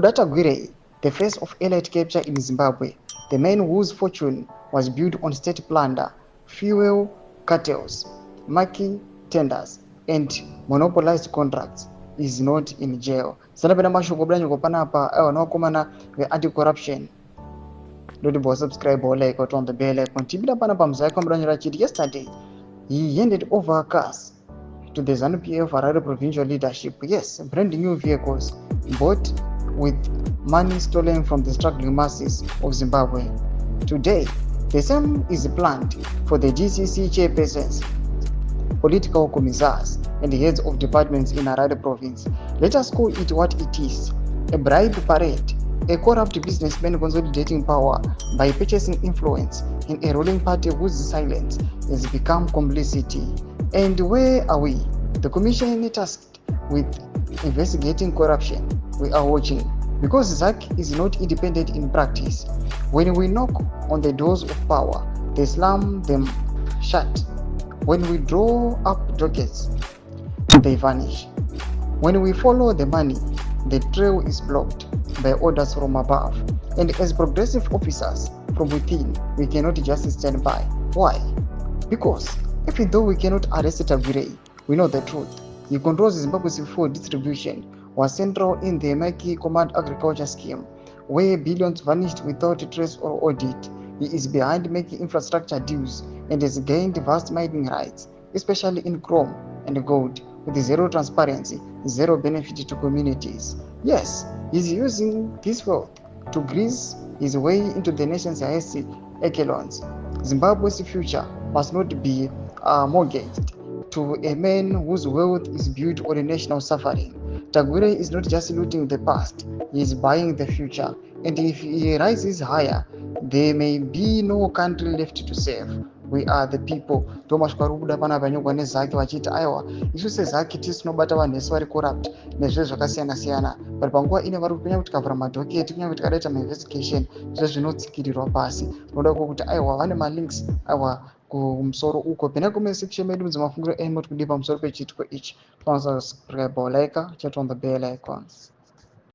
Tagwireyi, the face of elite capture in Zimbabwe, the man whose fortune was built on state plunder, fuel cartels, marking tenders, and monopolized contracts, is not in jail. Sanapenda mashoko blanyo panapa wanaokomana the anti-corruption. Don't subscribe or like or turn the bell icon. Tibida panapa mzako mlanyo rachidi. Yesterday, he handed over cars to the ZANU-PF Harare provincial leadership. Yes, brand new vehicles bought with money stolen from the struggling masses of Zimbabwe. Today, the same is planned for the GCC chairpersons, political commissars, and the heads of departments in Harare province. Let us call it what it is: a bribe parade, a corrupt businessman consolidating power by purchasing influence in a ruling party whose silence has become complicity. And where are we? The commission tasked with investigating corruption. We are watching, because ZAC is not independent in practice. When we knock on the doors of power, they slam them shut. When we draw up dockets, they vanish. When we follow the money, the trail is blocked by orders from above. And as progressive officers from within, we cannot just stand by. Why? Because even though we cannot arrest Tagwireyi, we know the truth. He controls Zimbabwe's food distribution, was central in the Maki Command Agriculture Scheme, where billions vanished without trace or audit. He is behind making infrastructure deals and has gained vast mining rights, especially in chrome and gold, with zero transparency, zero benefit to communities. Yes, he is using this wealth to grease his way into the nation's highest echelons. Zimbabwe's future must not be mortgaged to a man whose wealth is built on a national suffering. Tagwireyi is not just looting the past, he is buying the future. And if he rises higher, there may be no country left to save. We are the people. Thomas Kwarubuda pana vanyogwa nezake vachiti aiwa isu sezake tisi tinobata vanhu vese vari corrupt nezviro zvakasiyana siyana, but panguva ine vari kupenya kuti kavhura madhoketi kunyange kuti kadaita mainvestigation zviro zvinotsikirirwa pasi. Noda kuti aiwa vane malinks aiwa kumusoro uko. Pena comment section medu muzamafungiro enyu kuti kudi pamusoro pechiitiko ichi. Subscribe or like, chat on the bell icons.